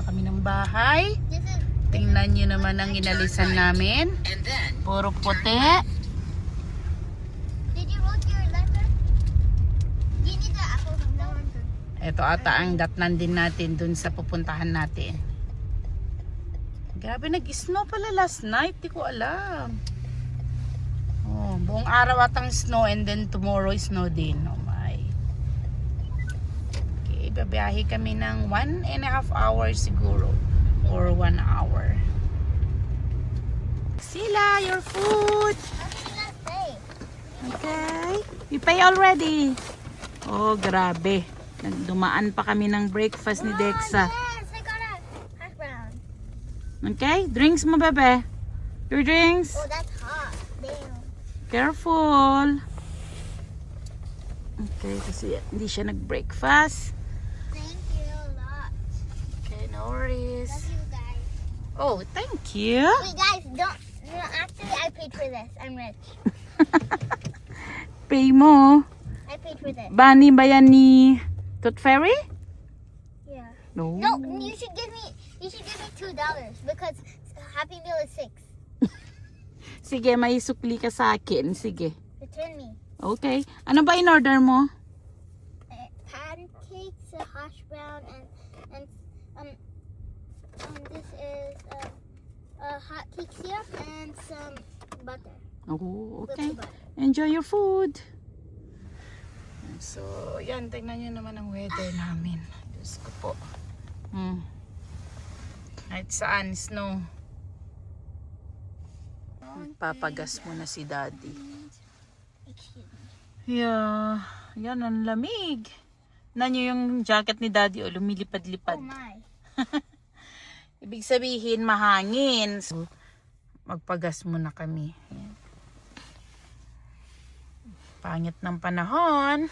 kami ng bahay. Tingnan nyo naman ang inalisan namin. Puro puti. Did you roll your letter? You need the apple from the one. Ito ata ang datnan din natin dun sa pupuntahan natin. Grabe, nag-snow pala last night. Di ko alam. Oh, buong araw atang snow and then tomorrow snow din. Oh my. Okay, babiyahe kami ng 1.5 hours siguro. Or 1 hour. Sila, your food. What did I say? Okay. We pay already. Oh, grabe. Nagdumaan pa kami ng breakfast ni Dexa. Yes, I got a hash brown. Okay, drinks mo, bebe. Your drinks. Oh, that's hot. Damn. Careful. Okay, kasi hindi siya nag-breakfast. Thank you a lot. Okay, no worries. Love you guys. Oh, thank you. Wait, guys, don't. No, actually, I paid for this. I'm rich. Pay mo. I paid for this. Bani ba yan ni Tooth Fairy? Yeah. No. No, you should give me $2 because Happy Meal is 6. Sige, may sukli ka sa akin. Sige. Return me. Okay. Ano ba in-order mo? Pancakes, a hash brown, and this is a hot cake syrup and some butter. Oh, With okay. butter. Enjoy your food. So, yan. Tingnan nyo naman ang weather namin. Diyos ko po. Kahit saan, snow. Papagas mo na si Daddy. Excuse me. Yeah. Yan, ang lamig. Nanyo yung jacket ni Daddy o lumilipad-lipad. Oh my. Ibig sabihin, mahangin. So, magpagas muna kami. Ayan. Pangit ng panahon.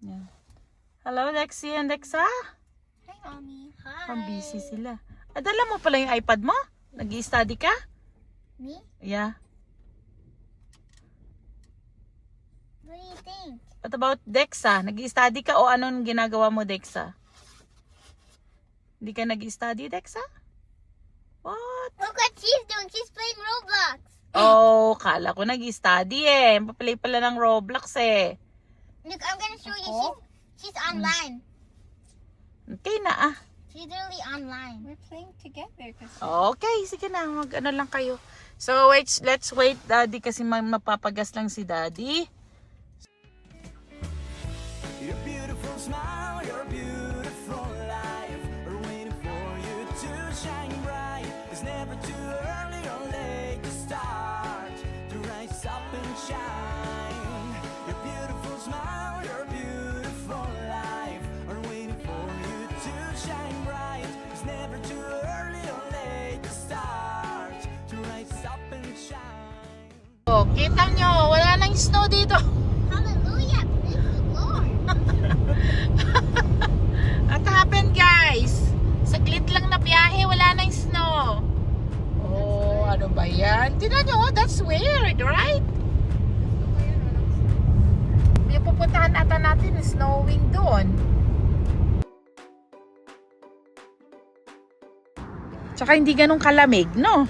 Yan. Hello, Dexy and Dexa? Hi, Mommy. Hi. Ang busy sila. Dala mo pala yung iPad mo? Nag-i-study ka? Me? Yeah. What do you think? What about Dexa? Nag-i-study ka o anong ginagawa mo, Dexa? Hindi ka nag-i-study, Dexa? What? Look what she's doing. She's playing Roblox. Oh, kala ko nag-i-study eh. Paplay pala ng Roblox eh. Look, I'm gonna show you. She's online. Okay na ah. She's literally online. We're playing together. Okay, sige na. Mag-ano lang kayo. So, let's wait, Daddy, kasi mapapagas lang si Daddy. Your beautiful smile, your beautiful life are waiting for you to shine bright. It's never too early or late to start to rise up and shine. Your beautiful smile, your beautiful life are waiting for you to shine bright. It's never too early or late to start to rise up and shine. Oh, kita nyo, wala nang snow dito. Hallelujah. Praise the Lord. What happened, guys? Saglit lang na biyahe, wala nang snow. Oh, ano ba yan? Tingnan nyo, that's weird, right? Yung pupuntahan ata natin, snowing doon. Tsaka hindi ganun kalamig, no?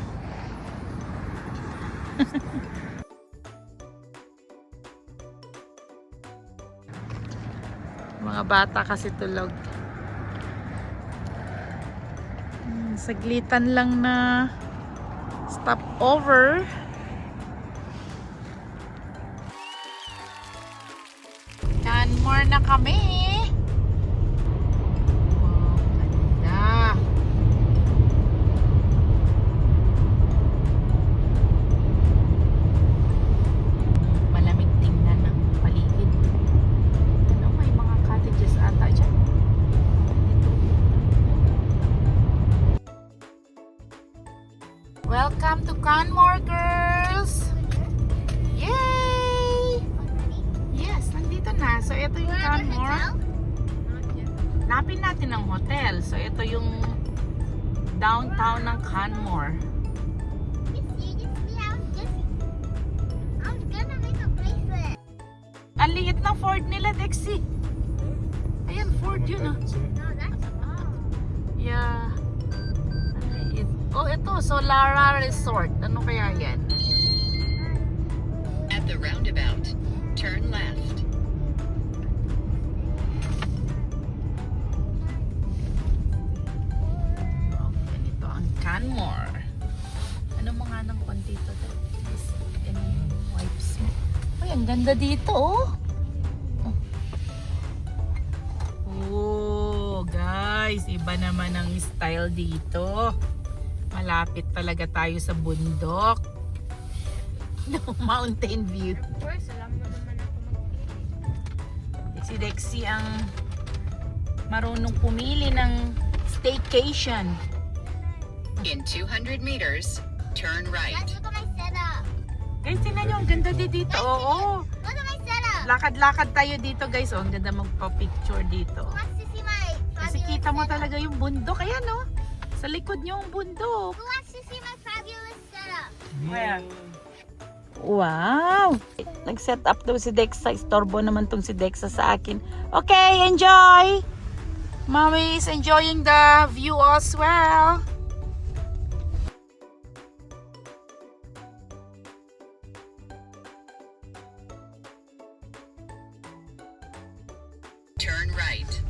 Mga bata kasi tulog. Saglitan lang na stopover. Canmore na kami. Wow, ganda. Malamig tingnan ng paligid. Ano, may mga cottages ata dyan. Welcome to Canmore, girls! Yay! Yes, nandito na. So, ito yung Canmore. Napin natin ang hotel. So, ito yung downtown ng Canmore. You see how I was gonna make a bracelet. Ang liit ng Ford nila, Dexy. Ayan, Ford yun ah. No, that's a bomb. Yeah. Ang liit. Oh, ito, Solara Resort. Ano kaya yan? At the roundabout, turn left. Oh, ganito ang Canmore. Ano mo nga ng konti to? Wipes mo. Ay, ang ganda dito, oh. Oh, guys, iba naman ang style dito. Malapit talaga tayo sa bundok. No, mountain view. Of course, alam mo naman ako magpili. Si Dexy ang marunong pumili ng staycation. In 200 meters, turn right. Guys, look at my setup. Guys, tingnan nyo, ang ganda dito. Oo. Look at my setup. Lakad-lakad tayo dito, guys. Oh, ang ganda magpa-picture dito. Who wants to see my Kasi fabulous kita mo setup? talaga yung bundok. Ayan, oh. Sa likod nyo ang bundok. Who wants to see my fabulous setup? Where? Wow! Nag-set up daw si Dexa. Istorbo naman tong si Dexa sa akin. Okay, enjoy! Mommy is enjoying the view as well. Turn right.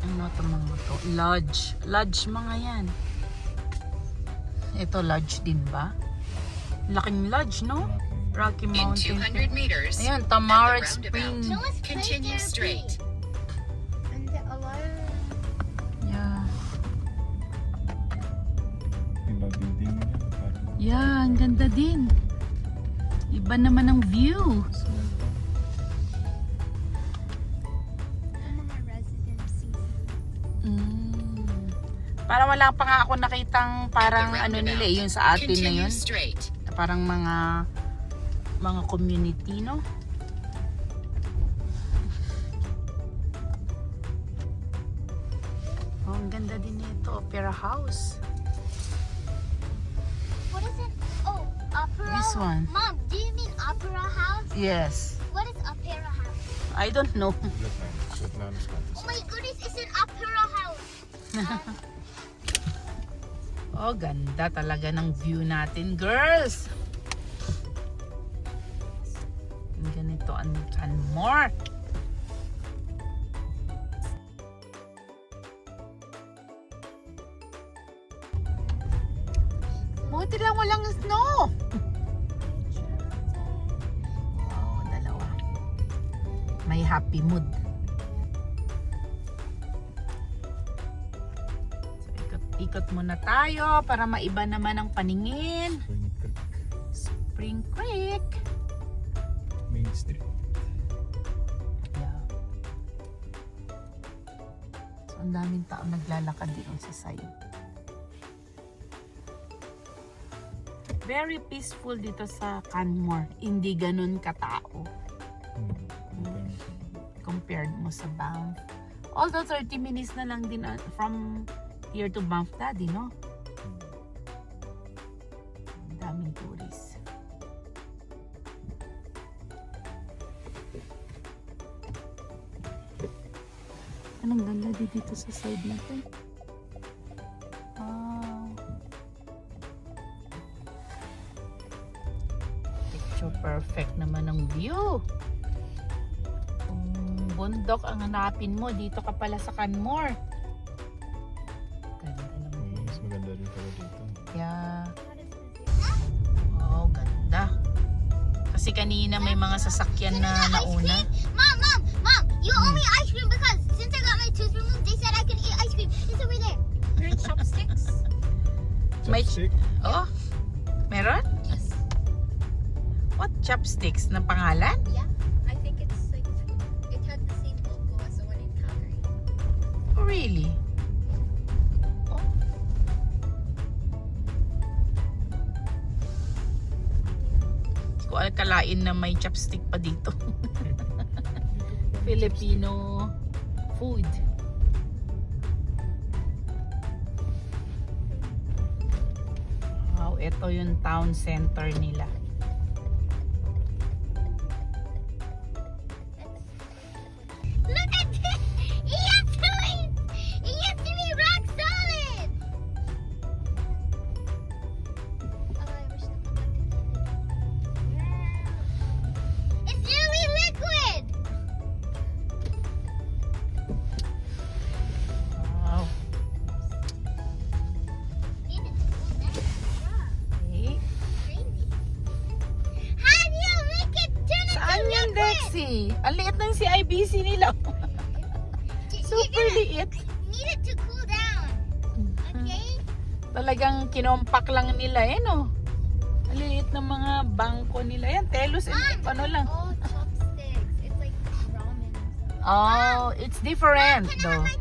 Ano to mga to? Lodge. Lodge mga yan. Ito lodge din ba? Laking lodge, no? Rocky In Mountain. 200 meters, Ayan, at the Tamarit roundabout, Spring. No one's played continue there, straight. And a lot of Yeah. Iba building niya. Parang Yeah, ang ganda din. Iba naman ang view. mga residencies. Parang wala pa nga ako nakitang parang At the ano nila roundabout, yung sa atin na continue yun. straight. Parang mga community, no? Oh, ang ganda din nito, Opera House. What is it? Oh, opera. This one. Mom, do you mean opera house? Yes. What is opera house? I don't know. Vietnamese Oh my goodness, it's an opera house. Oh, ganda talaga ng view natin, girls. Ang ganito ang Canmore. Buti lang walang snow. Oh, dalawa. May happy mood. So, ikot muna tayo para maiba naman ang paningin. Spring Creek. Main Street. Yeah. So, ang daming tao naglalakad dito sa side. Very peaceful dito sa Canmore. Hindi ganun katao compared mo sa Banff. Although 30 minutes na lang din from here to Banff, Daddy, no? Ang daming tourists. Anong ganda dito sa side na to? Wow. Picture perfect naman ang view. Kung bundok ang hanapin mo, dito ka pala sa Canmore. Ganda naman. Mas maganda rin pala dito. Yeah. Oh, ganda. Kasi kanina may mga sasakyan na nauna. Mom, you owe me ice cream because since I got my tooth removed, they said I can eat ice cream. It's over there. Your chopsticks? May- Chopstick? Oh, meron? Yes. What chopsticks na pangalan? Yeah. I think it's like, it had the same logo as the one in Calgary. Oh, really? Oh. Hindi ko akalain na may chopstick pa dito. Filipino food. Wow, ito yung town center nila. Look at this! It used to be rock solid! Oh, I wish the It's nearly liquid! Wow. Need it to cool down. Okay. Crazy. How do you make it turn into Saan yan, liquid? Dexy? Ang liit ng CIBC nila. Super liit. Need it to cool down. Okay? Talagang kinompak lang nila eh, no? Ang liit ng mga bangko nila yan. Telos and ano lang. Oh, chopsticks. It's like ramen. Oh, it's different Can I have though. my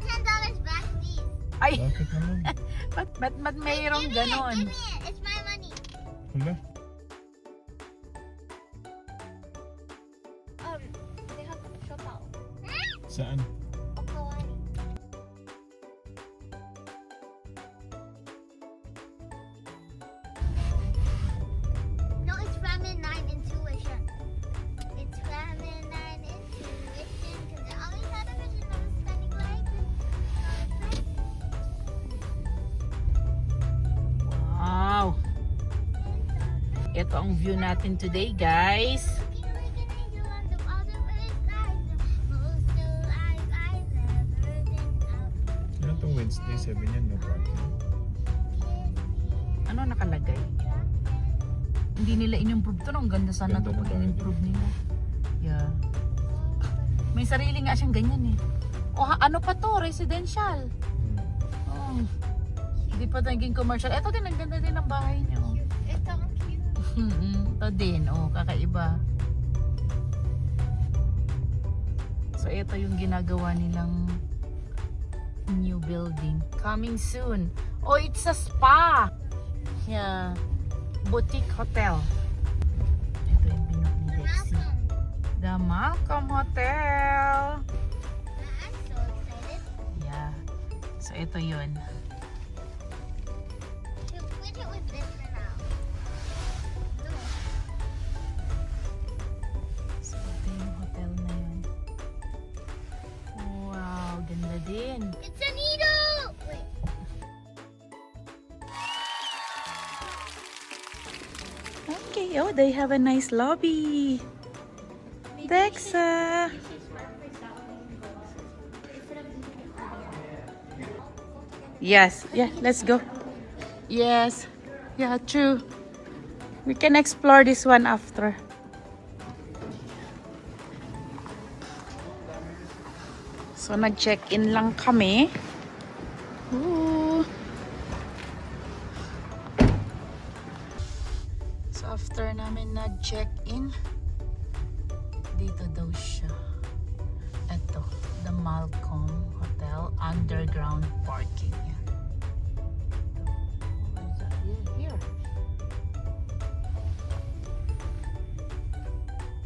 $10 back, please? Ay, Bakit naman? ba't mayroong Give me ganon? it. It's my money. Wala. They have Chopal. Saan? Okawani. No, it's ramen 9 intuition. It's ramen 9 intuition because I always had a vision of spending life in Wow. Ito ang view natin today, guys. looking like an angel on the other side. Most alive I've ever been out. Ano itong Wednesday? 7 yan, no parking. Ano nakalagay? Hindi nila in-improve to. Ang ganda sana Ganda to ng pag bahay in-improve nila. Yeah. May sarili nga siyang ganyan eh. O ano pa to? Residential. Oh. Hindi pa naging commercial. Ito din, ang ganda din ng bahay niyo. It's so cute. Ito din, oh, kakaiba. So, ito yung ginagawa nilang new building. Coming soon. Oh, it's a spa! Yeah. Boutique hotel. Ito yung binook ni Dexy. Malcolm. The Malcolm Hotel. I'm so excited. Yeah. So, ito yun. To put it with this for now. No. So, ito yung hotel na yun. Wow, ganda din. It's a needle! Wait. Okay, oh, they have a nice lobby. Dexa. Yes, yeah, let's go. Yes, yeah, true. We can explore this one after. So, nag-check-in lang kami. Ooh. So, after namin nag-check-in, dito daw siya. Ito, the Malcolm Hotel underground parking. What is that? Here.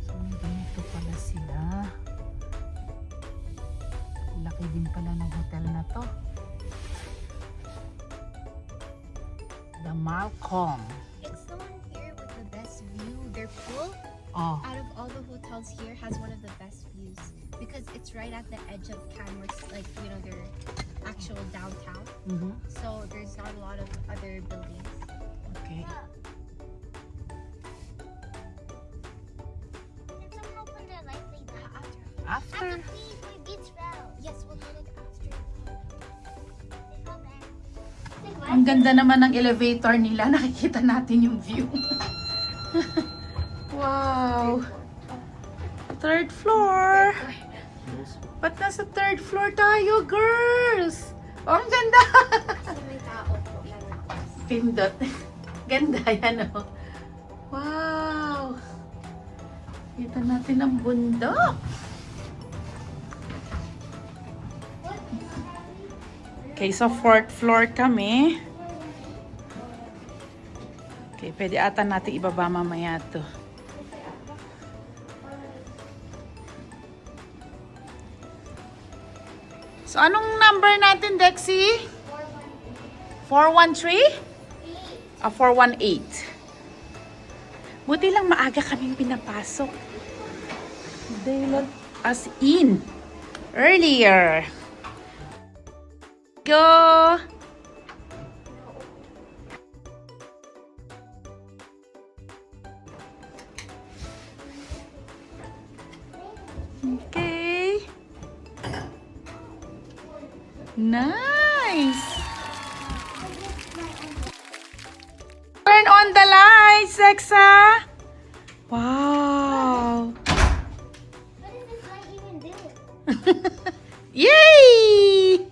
So, dito pala sila. Laki din pala ng hotel na to. The Malcolm. It's the one here with the best view. Their pool, Oh, out of all the hotels here, has one of the best views because it's right at the edge of Canmore, like you know their actual downtown. mhm. So there's not a lot of other buildings. Okay. Can someone open their light like that? After. After please, my beats fell. Yes, we'll get it after. They fell back. Ang ganda naman ng elevator nila. Nakikita natin yung view. Wow. Third floor. Ba't nasa third floor tayo, girls? Oh, ang ganda. May tao po. Pindot. Ganda yan, oh. Wow. Kita natin ang bundok. Okay, so fourth floor kami. Okay, pwede ata natin ibaba mamaya to. So, anong number natin, Dexy? 413? 418. Buti lang maaga kaming pinapasok. They let us in earlier. Go! Okay. Nice. Turn on the lights, Sexa. Wow. What does this light even do? Yay!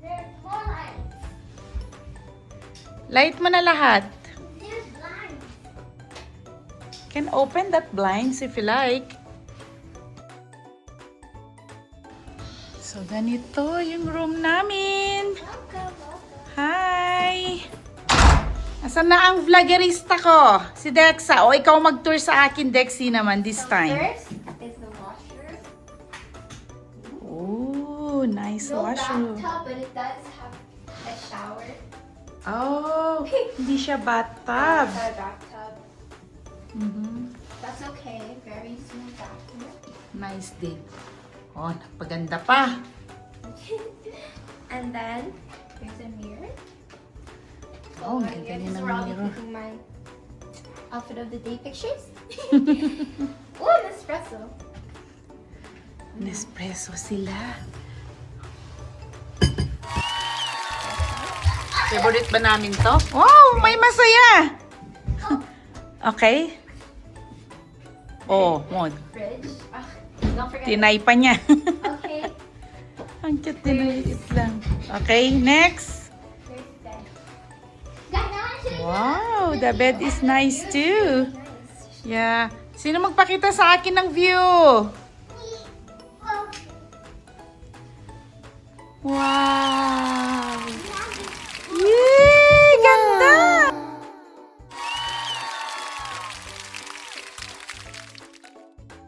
There's more lights. Light mo na lahat. There's blinds. Can open that blinds if you like. So, ganito yung room namin. Welcome, welcome. Hi! Asan na ang vloggerista ko? Si Dexa. O, ikaw mag-tour sa akin, Dexy naman this time. First is the washroom. Oh, nice No washroom. bathtub, but it does have a shower. Oh, hindi siya bathtub. A bathtub. Mhm. That's okay. Very smooth bathroom. Nice day. Oh, napaganda pa. And then there's a mirror. Oh, ang I ganda guess niya ng where I'll be mirror. taking my outfit of the day pictures. Oh, an espresso. Nespresso sila. Favorite ba namin to? Wow, may masaya. Okay. Oh, Mod. Fridge. Don't forget. Tinay pa niya. Okay. Ang cute din ng liit lang. Okay, next. There's bed. Guys, I want to show you Wow, the bed is nice too. Nice. Yeah. Sino magpakita sa akin ng view? Oh, Wow. Yay! Ganda!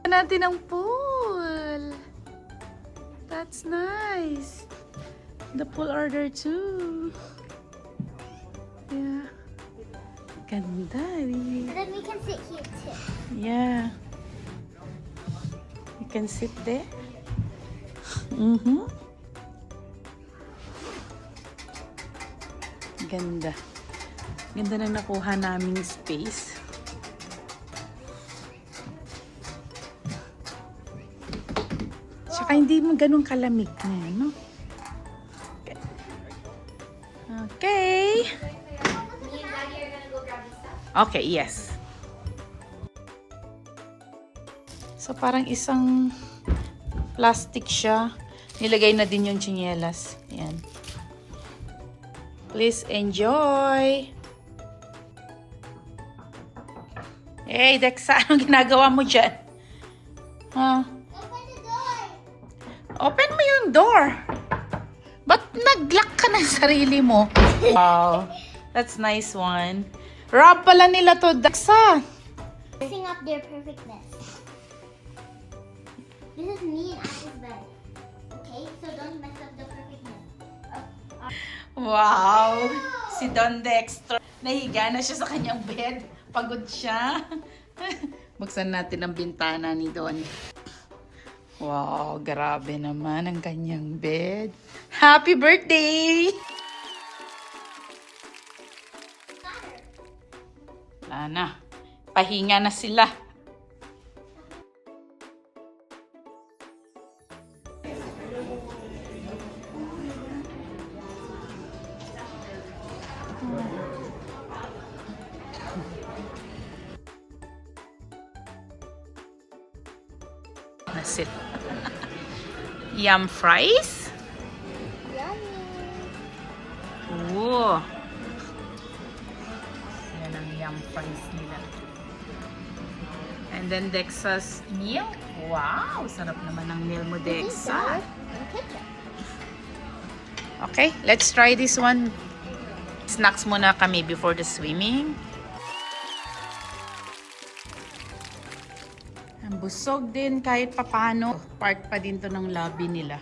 Natin ang pool. That's nice. The pool order too. Yeah. Ganda. and then we can sit here too. Yeah. You can sit there. Mm-hmm. Ganda. Ganda na nakuha naming space. Tsaka hindi mo ganun kalamig na, no? Okay. Okay. Me and Daddy are gonna go grab the stuff. Okay, yes. So, parang isang plastic siya. Nilagay na din yung tsinelas. Yan. Please enjoy. Hey, Dexa, anong ginagawa mo dyan? Huh? Open the door. Open mo yung door. Ba't nag-lock ka ng sarili mo? Wow. That's nice one. Rob pala nila to, Dexa. Messing up their perfectness. This is me and Ash's bed. Okay, so don't mess up the perfectness. Wow! Si Don Dexter. Nahiga na siya sa kanyang bed. Pagod siya. Buksan natin ang bintana ni Don. Wow, grabe naman ang kanyang bed. Happy birthday! Wala na. Pahinga na sila. That's it. Yum fries. Yummy. Ooh. Yan ang yum fries nila. And then Dexa's meal. Wow! Sarap naman ang meal mo, Dexa. And ketchup. Okay, let's try this one. Snacks muna kami before the swimming. Ang busog din kahit papano. Part pa din to ng lobby nila.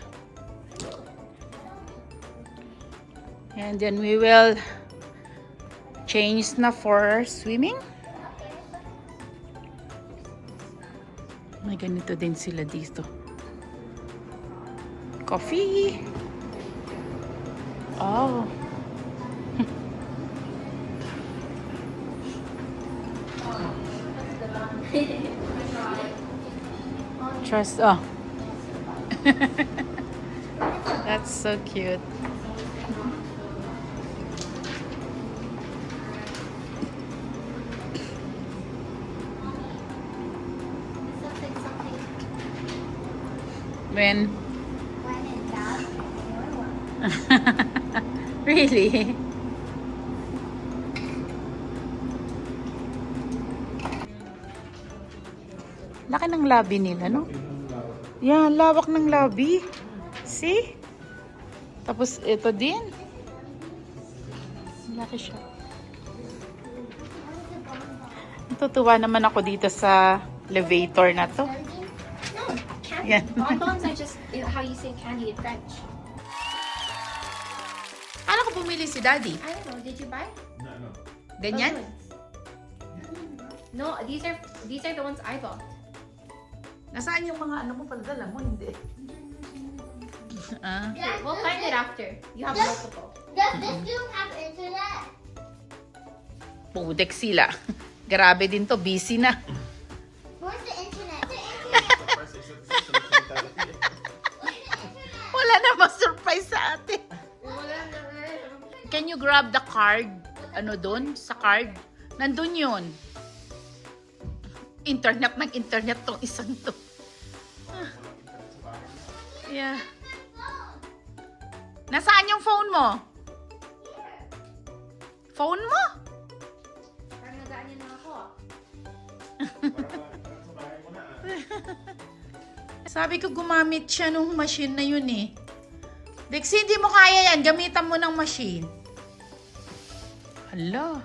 And then we will change na for swimming. May ganito din sila dito. Coffee. Oh. Trust. Oh. That's so cute. When? When in doubt, Really? Laki ng lobby nila, no? Yeah, lawak ng lobby. See? Tapos ito din. Laki siya. Natutuwa naman ako dito sa elevator na to. No, candy. Yeah. Bonbons are just how you say candy in French. Ano ko bumili si Daddy? I don't know. Did you buy? Ganyan? No, these are the ones I bought. Nasaan yung mga ano mo pala mo? Hindi. Ah. Okay, we'll find it after. You have multiple. does this dude have internet? Pudek sila. Grabe din to. Busy na. Where's the internet? The internet. Wala namang surprise sa atin. Can you grab the card? Ano doon? Sa card? Nandun yun. Internet ng internet tong isang to. Ah. Yeah. Nasaan yung phone mo? Phone mo? Parang nagaan yun na ako. Sabi ko gumamit siya nung machine na yun eh. Dexy, hindi mo kaya yan. Gamitan mo ng machine. Hala.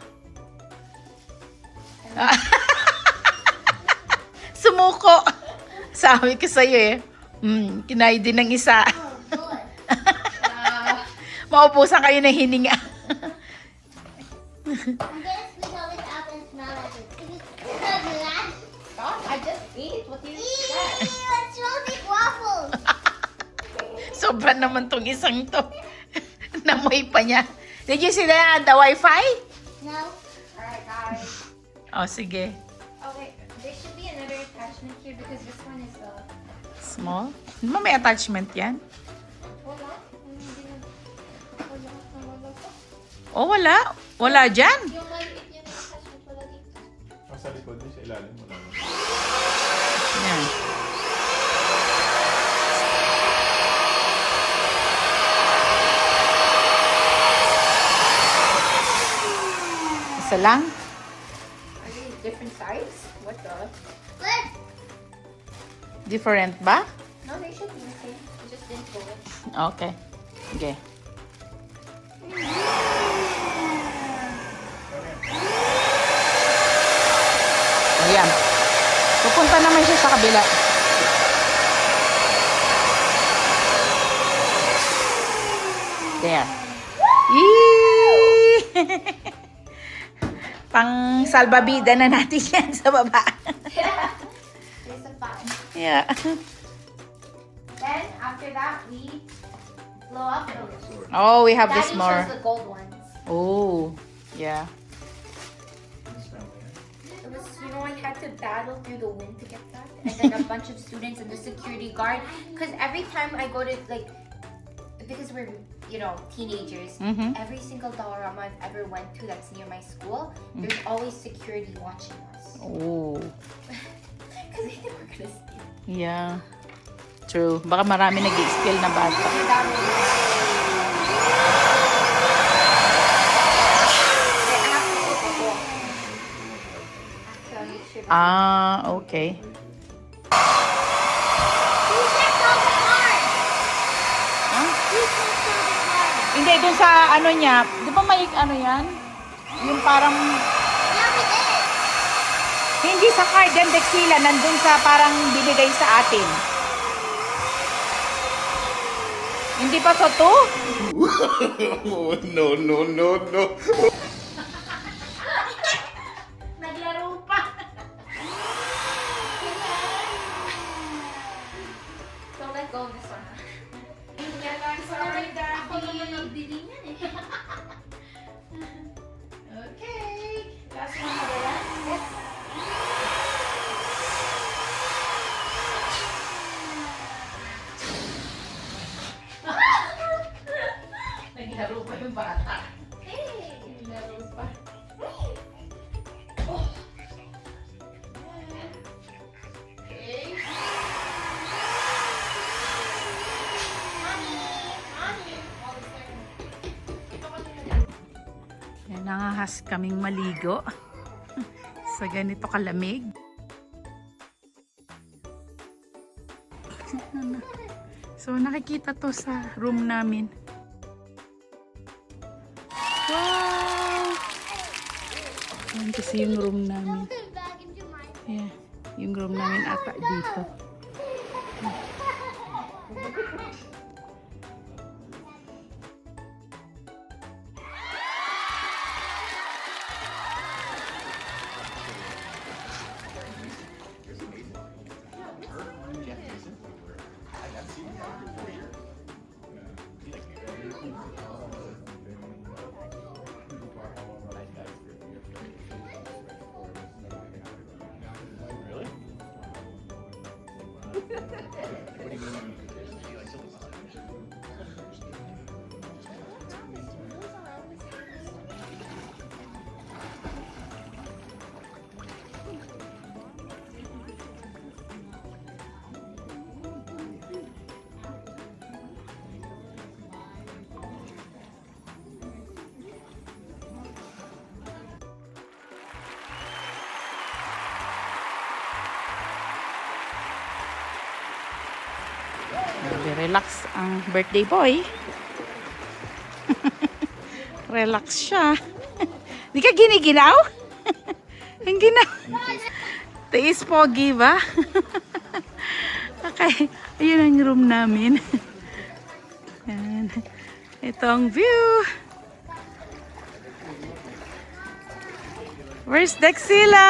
Sumuko. Sabi ko sa'yo eh. Kinay din ng isa. Maupusan kayo ng hininga. I'm gonna squeeze all this out and smell like it. Is it good? God, I just ate what you Ew, said. it smells like waffles. Sobra naman tong isang to. Namoy pa niya. Did you see that? The Wi-Fi? No. Alright, guys. Oh, sige. Oh, wait. There should be another attachment here because this one is Small? Di ba may attachment yan? wala. Oh, wala. Wala dyan. Yung maliit yung attachment wala dito. Sa likod din, sa ilalim mo lang. Yan. Isa lang? Are these different size? What the? What? Different ba? No, they should be the same. I just didn't pull it. Okay. Sige. Ayan. Pupunta naman siya sa kabila. There. Yee! Pang salbabida na natin yan sa baba. There's a button. Yeah. Then after that, we blow up those. Oh, we have Daddy this more. chose the gold ones. Oh, yeah. It was, you know, I had to battle through the wind to get that, and then a bunch of students and the security guard. Because every time I go to like, because we're, you know, teenagers, Mhm. every single Dollarama I've ever went to that's near my school, there's always security watching us. Oh, Because they think we're gonna steal. yeah. True. Baka marami nag-i-skill na bata. After that, I have to take a walk. After I make sure that- Ah, okay. Who checked all the cards? Huh? Who checked all the cards? Hindi, dun sa ano niya, di ba may ano yan? Yung parang, Yeah, we did. Hindi sa card yan, Dexila. Nandun sa parang binigay sa atin. Hindi pa sa to? Oh, no, no, no, no. Naglaro pa. Don't let go of this one. Sorry, Ako naman Daddy. nagbili niyan eh. Okay. Last one na ba yan? Naglaro pa yung bata. Naglaro pa. Okay. Yan, nangahas kaming maligo sa ganito kalamig. So nakikita to sa room namin. Wow! Yan kasi yung room namin. Put it back into my Yeah, yung room namin ata dito. Relax ang birthday boy. Relax siya. Di ka giniginaw? Ang ginaw. Tiis pogi ba? Okay. Ayun ang room namin. Yan. Ito ang view. Where's Dexila?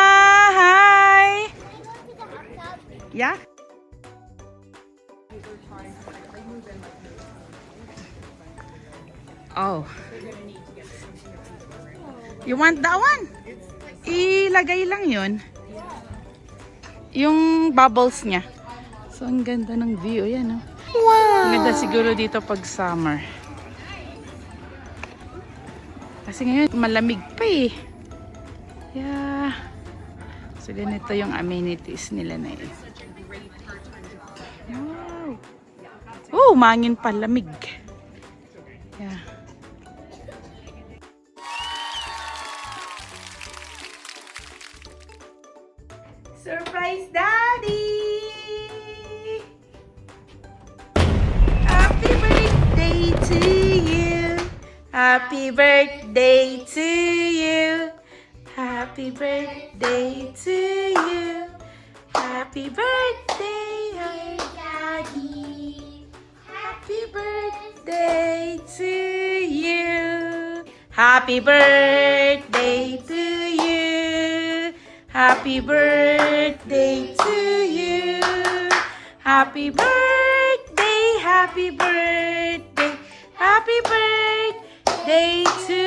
Hi! Yeah? Oh. You want that one? Ilagay lang yun. Yung bubbles niya. So, ang ganda ng view. Ayan, oh. Wow! Ang ganda siguro dito pag summer. Kasi ngayon, malamig pa eh. Yeah. So, ganito yung amenities nila na eh. Wow! Oh, mangin pa, lamig. Yeah. Surprise Daddy! Happy birthday to you! Happy birthday to you! Happy birthday to you! Happy birthday, dear Daddy! Happy birthday to you! Happy birthday to you! Happy birthday to you. Happy birthday, happy birthday, happy birthday to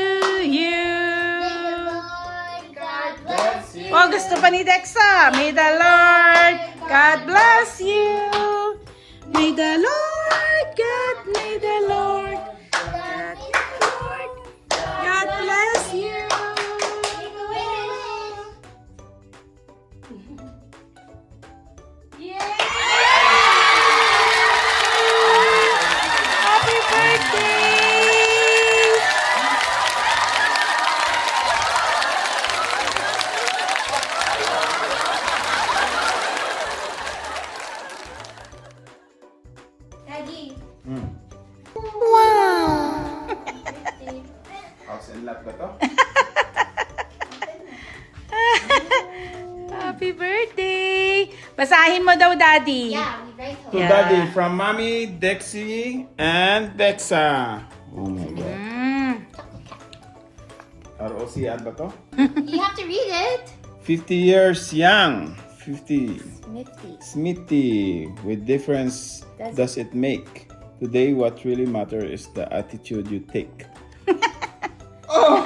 you. God bless you. Oh, gusto pa ni Dexa. May the Lord God bless you. May the Lord God, may the Lord God, God bless you. Happy birthday! Daddy. House and lot ba to? Happy Basahin mo daw, Daddy. Yeah, we write To Yeah. Daddy from Mommy, Dexy, and Dexa. Oh my God. ROC ad ba to? You have to read it. 50 years young. 50. Nifty. Smithy. With difference does it make? Today, what really matters is the attitude you take. Oh!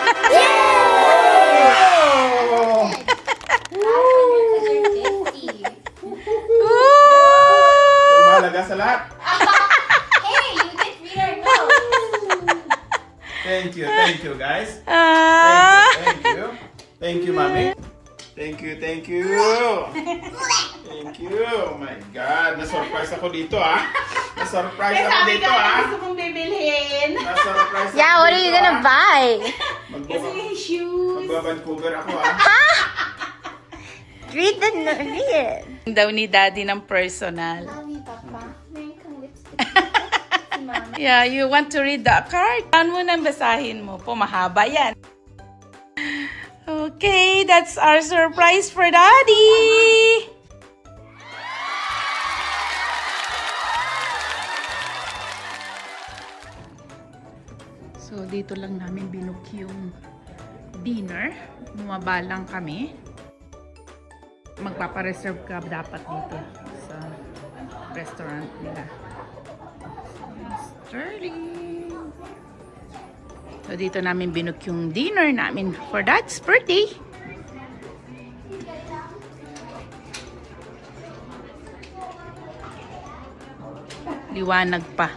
Because you're 50. Ito mahalaga sa lahat. Hey, you did read our notes. Thank you guys. Ah. Thank you. Thank you, Mommy. Thank you. Thank you. Oh my God. Na-surprise ako dito, ah. Na-surprise ako dito, ah. Gusto mong bibilhin. Na-surprise ako Yeah, what are you dito, gonna ah. buy? Shoes. Magba-Vancouver ako, ah. Read it. Daw ni Daddy ng personal. Mommy, Papa. Meron kang lipstick. Si Mama. Yeah, you want to read the card? Saan mo nang basahin mo? Po, mahaba yan. Okay, that's our surprise for Daddy. So, dito lang namin binook yung dinner. Bumaba lang kami. Magpapareserve ka dapat dito sa restaurant nila. Sterling. So, dito namin binook yung dinner namin for Dad's birthday. Liwanag pa.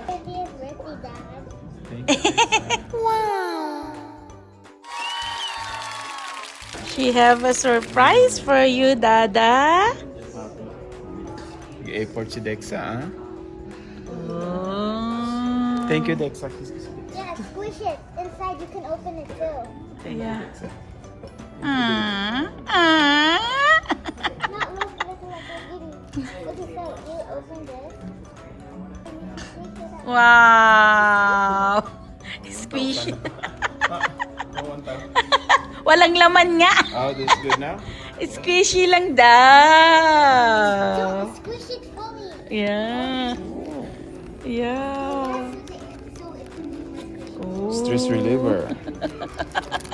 Happy birthday, Dad. She have a surprise for you, Dada. Nag-effort si Dexa, ah. Oh. Thank you, Dexa. Yeah, squish it. Inside you can open it too. Yeah. Not look okay, so you open this. And you squeeze it out. Wow. Squishy. Walang laman nga. Oh, this is good now? Squishy lang daw. Don't squish it fully. Yeah. Yeah. So it can be more squishy. Oh. Stress reliever.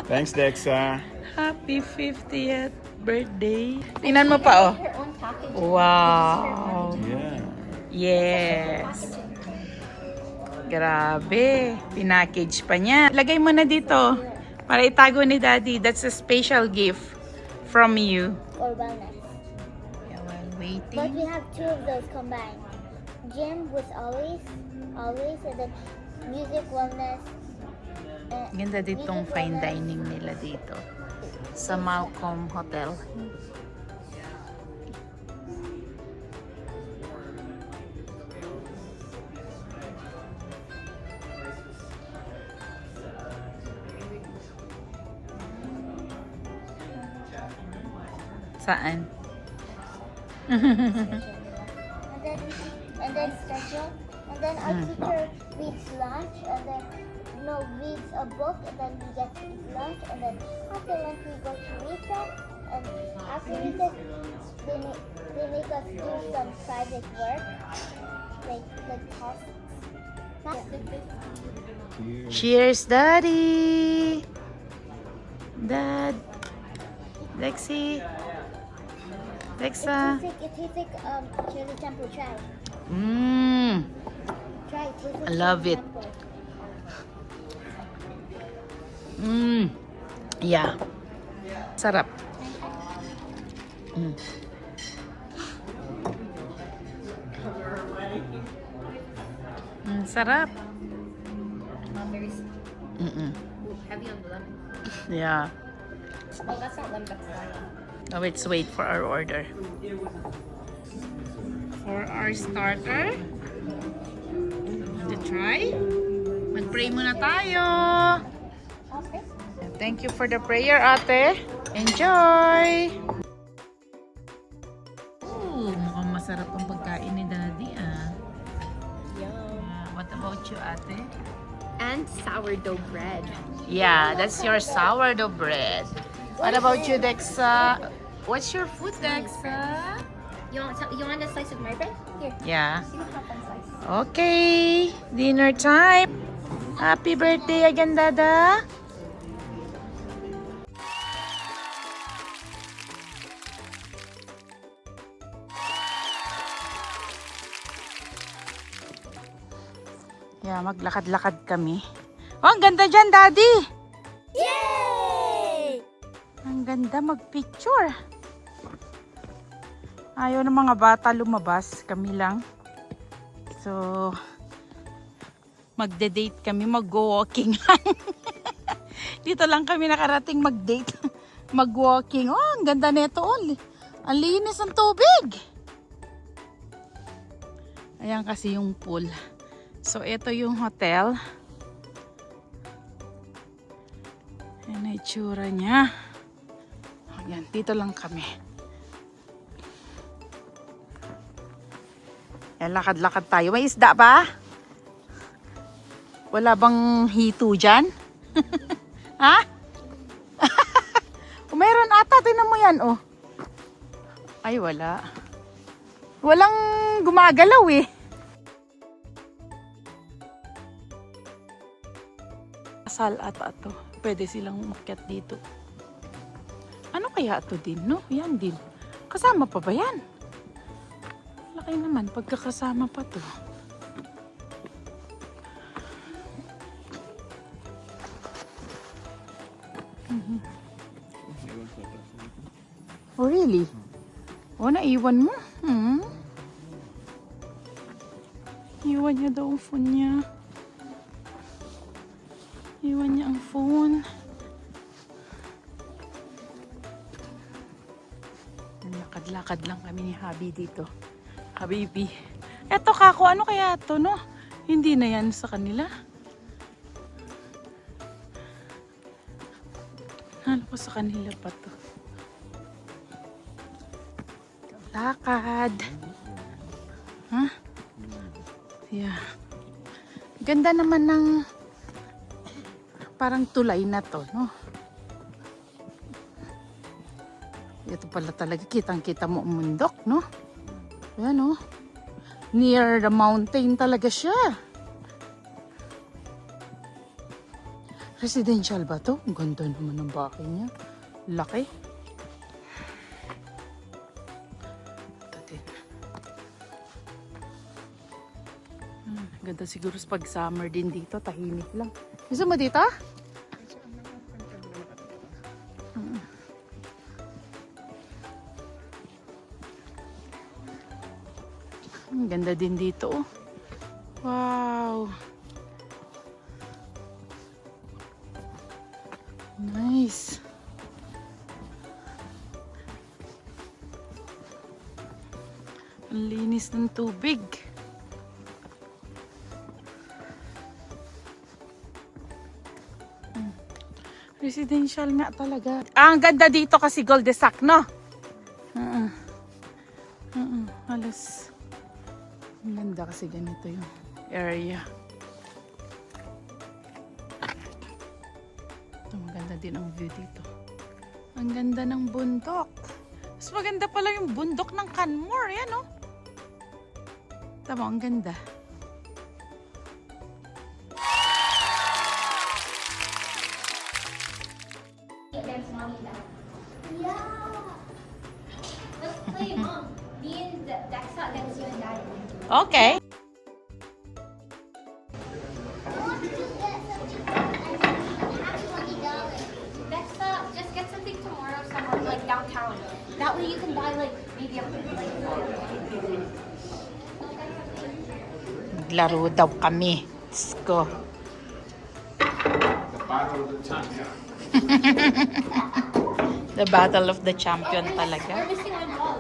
Thanks, Dexa. Happy 50th birthday. Tingnan mo pa, oh. Her own package. Wow. Yeah. Yes. Grabe. Pinackage pa niya. Lagay mo na dito. Para itago ni Daddy. That's a special gift from you. Or wellness. Yeah, while But waiting. we have two of those combined. Gym was always, and then music, wellness. Ganda ditong music, fine wellness. dining nila dito. Sa Malcolm Hotel. Saan? And then schedule. And then our teacher reads lunch, and then reads a book, and then we get to eat lunch, and then after lunch we go to recess, and after recess they make us do some private work, like tasks. Cheers, Daddy! Dad! Lexi! Lexa! It tastes like Shirley Temple. Try. Try. It tastes like I love Shirley it. Temple. Yeah. Sarap. Sarap. Very heavy on the lemon. Yeah. Oh, that's not lemon, that's lime. Now let's wait for our order. For our starter, to try, mag-pray muna tayo. Okay. Thank you for the prayer, ate. Enjoy! Ooh, mukhang masarap ang pagkain ni Daddy, ah. Yum. What about you, ate? And sourdough bread. Yeah, that's your sourdough bread. What about you, Dexa? What's your food, Dexa? You want a slice of my bread? Here. Yeah. You can have one slice. Okay, dinner time. Happy birthday again, Dada. Yeah, maglakad-lakad kami. Oh, ang ganda dyan, Daddy! Yay! Ang ganda magpicture. Ayaw ng mga bata lumabas. Kami lang. So, magde-date kami. Mag-walking lang. Dito lang kami nakarating mag-date. Mag-walking. Oh, ang ganda nito. Oh, ang linis ng tubig. Ayan kasi yung pool. So, ito yung hotel. Ayan na itsura niya. Ayan, dito lang kami. Ayan, lakad-lakad tayo. May isda ba? Wala bang hito dyan? Ha? Meron ata. Tingnan mo yan, oh. Ay, wala. Walang gumagalaw, eh. Kasal ata to. Pwede silang umakyat dito. Ano kaya ito din, no? Yan din. Kasama pa ba yan? Laki naman, pagkakasama pa to. Oh, really? Oh, naiwan mo? Iwan niya daw ang phone niya. Iwan niya ang phone. Lakad-lakad lang kami ni Habi dito. Habibi. Eto kako, ano kaya to, no? Hindi na yan sa kanila. Ano ko sa kanila pa to? Lakad. Huh? Yeah. Ganda naman ng parang tulay na to, no? Ito pala talaga, kitang-kita mo ang mundok, no? Ayan, no? Near the mountain talaga siya. Residential ba to? Ang ganda naman ng bahay niya. Laki. Ito din. Ganda siguro pag summer din dito, tahimik lang. Gusto mo dito? Ang ganda din dito, oh. Wow. Nice. Ang linis ng tubig. Residential nga talaga. Ang ganda dito kasi Goldesac, no? Halos. Ang ganda kasi ganito yung area. Ito, maganda din ang view dito. Ang ganda ng bundok. Mas maganda pala yung bundok ng Canmore. Yan, no? Tama, ang ganda. Let's play, Mom. Me and Dexa against you and Daddy. Okay. Dexa, just get something tomorrow somewhere, like downtown. That way you can buy, like, maybe a Naglaro daw kami. Let's go. The battle of the champion talaga. We're missing one ball.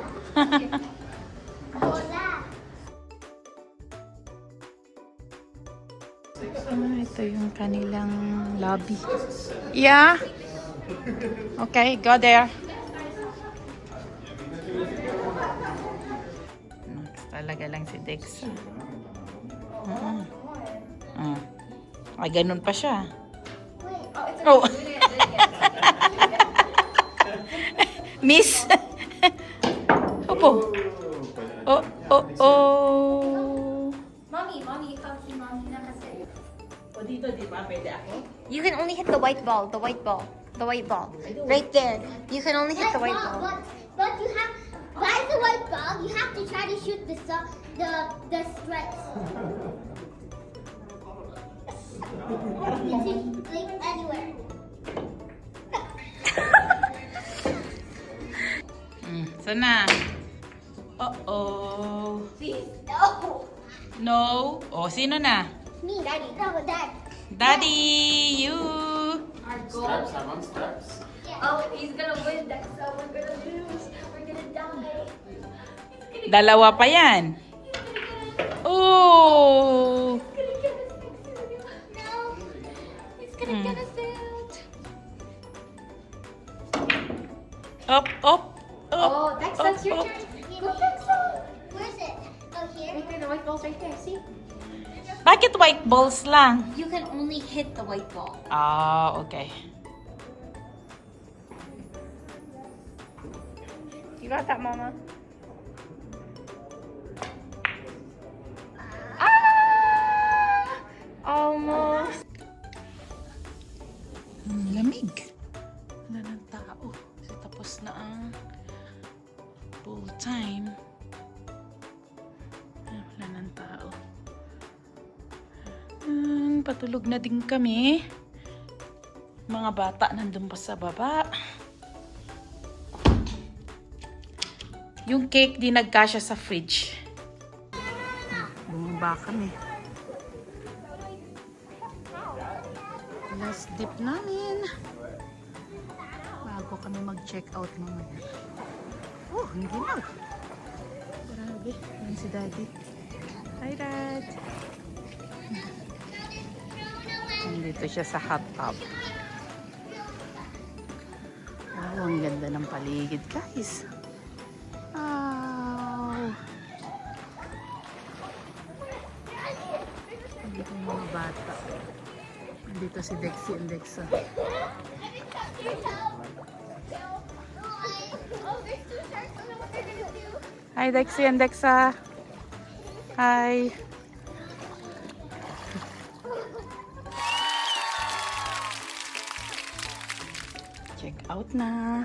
Ito yung kanilang lobby. Yeah. Okay, go there. Next talaga lang si Dexa. Ay, ganun pa siya. Wait. Oh. Miss. Opo. Oh, oh, oh. Mommy, you can't see mommy na kasi. O dito, di ba? Pwede ako? You can only hit the white ball. Right there. You can only hit the white ball. But you have, by the white ball, you have to try to shoot the stripes. You can like anywhere. Sana. Uh-oh. Please, no. No. O, sino na? Me, Daddy. No, Dad. Daddy, you. Our goal. Oh, he's gonna win. That's how we're gonna lose. We're gonna die. Dalawa pa yan. Oh. No. He's gonna get us out. Up, up, up. Oh, that's your up. turn. Go Dexa. Where's it? Oh, here? Right there, the white ball's right there. See? Bakit white balls lang? You can only hit the white ball. Ah, okay. You got that, Mama? Ah! Almost. Lamig. Wala ng tao. Kasi tapos na ang full time. Wala ng tao. Patulog na din kami. Mga bata nandun pa sa baba. Yung cake di nagkasya sa fridge. Bumaba kami. Last dip namin. Bago kami mag-check out mamaya. Oh, hindi na. Grabe. Yan si Daddy. Hi, Dad. Nandito siya sa hot tub. Wow, ang ganda ng paligid, guys. Wow. Nandito yung mga bata. Nandito si Dexy and Dexa. Oh, there's two sharks. I don't know what they're gonna do. Hi, Dexy and Dexa. Hi. Check out na.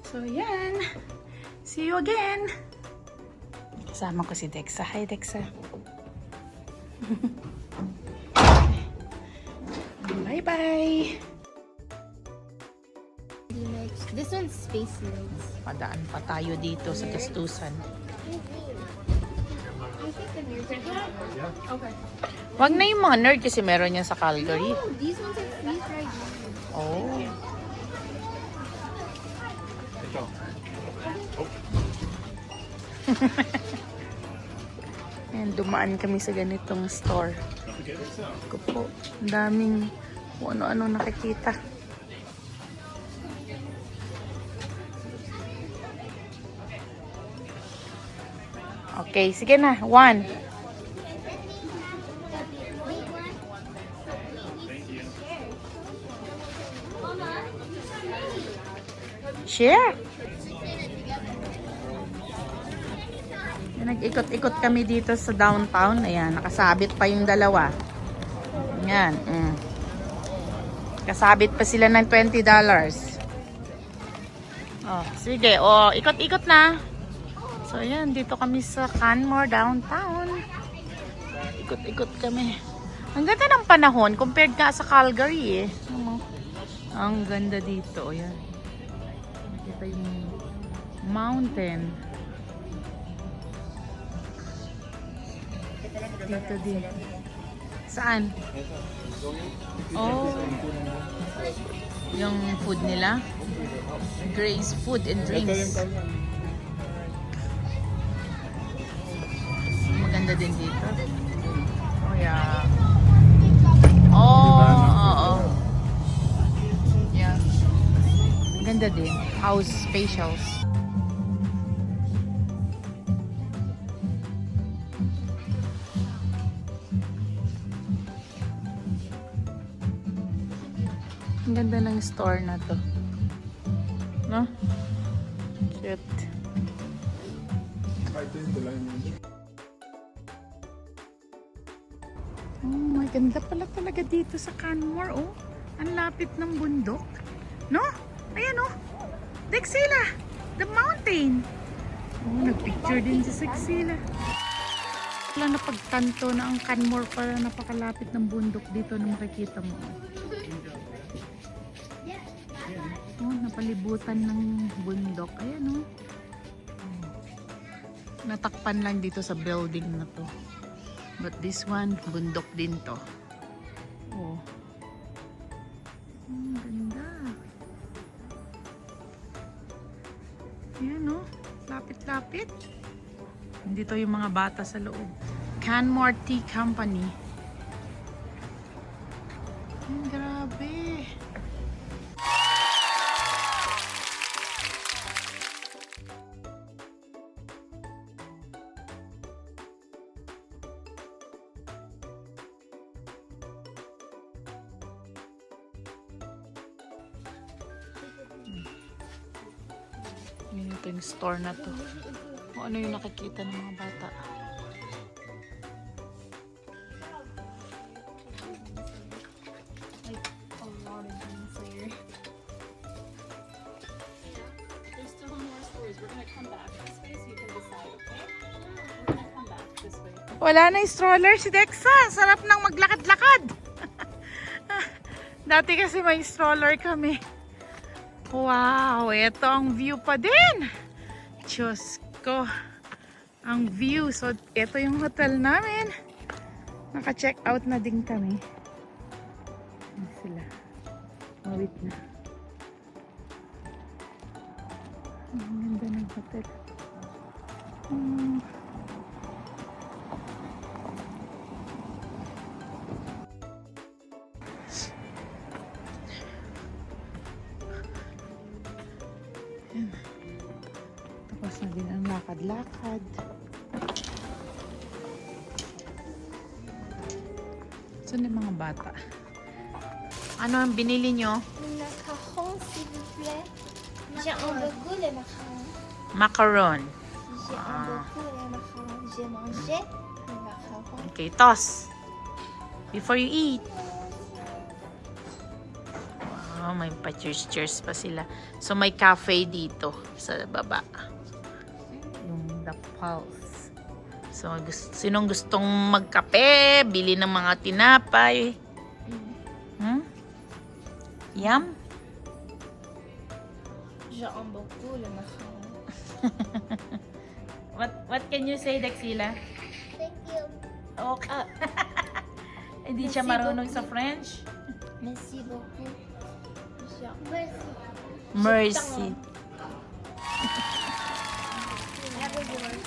So, yan. See you again. Kasama ko si Dexa. Hi, Dexa. Bye-bye. This one's Space Nerds. Padaan pa tayo dito sa gastusan. Wag na yung mga nerd kasi meron yan sa Calgary. Oh, these ones are freeze dried. Oh. Ayan, dumaan kami sa ganitong store. Ko po, ang daming kung ano-ano nakikita. Okay, sige na. 1. Share. Nag-ikot-ikot kami dito sa downtown. Ayan, nakasabit pa yung dalawa. Ayan. Kasabit pa sila ng $20. Oh, sige. Oh, ikot-ikot na. So, ayan. Dito kami sa Canmore downtown. Ikot-ikot kami. Ang ganda ng panahon compared nga sa Calgary eh. Ang ganda dito. Ayan. Nakita yung mountain. Dito din. Saan? Oh. Yung food nila. Grace Food and Drinks. Maganda din dito. Oh yeah. Oh. Yeah. Ganda din. House specials. Ang ganda ng store na to. No? Cute. Oh, maganda pala talaga dito sa Canmore, oh. Ang lapit ng bundok. No? Ayan, oh. Dexila! The mountain! Oh, nagpicture din si Sexila. Wala na pagtanto na ang Canmore para napakalapit ng bundok dito na makikita mo. Oh, napalibutan ng bundok. Ayan, oh. Natakpan lang dito sa building na to. But this one, bundok din to. Oh. Ganda. Ayan, oh. Lapit-lapit. Dito yung mga bata sa loob. Canmore Tea Company. Ay, grabe. Ito yung store na to. O ano yung nakikita ng mga bata. Like a lot of things here. There's still more stores. We're gonna come back this way so you can decide, okay? We're gonna come back this way. Wala na yung stroller si Dexa. Sarap nang maglakad-lakad. Dati kasi may stroller kami. Wow, ito ang view pa din. Diyos ko. Ang view. So, ito yung hotel namin. Naka-check out na din kami. Ayan sila. Mawit na. Ang ganda ng hotel. Tapos na din ang lakad-lakad. Saan yung mga bata? Ano ang binili nyo? Macaron, s'il vous plaît. J'aime beaucoup les macarons. Macaron. J'aime beaucoup les macarons. J'ai mangé les macarons. Okay, toss. Before you eat. Wow, may pa-cheers pa sila. So, may cafe dito sa baba. Yung The Pulse. So, sinong gustong magkape, bili ng mga tinapay. Yum? J'aime beaucoup les macarons. What can you say, Dexila? Thank you. Okay. Hindi siya marunong sa French. Merci beaucoup. Merci. Mercy. Have a good one.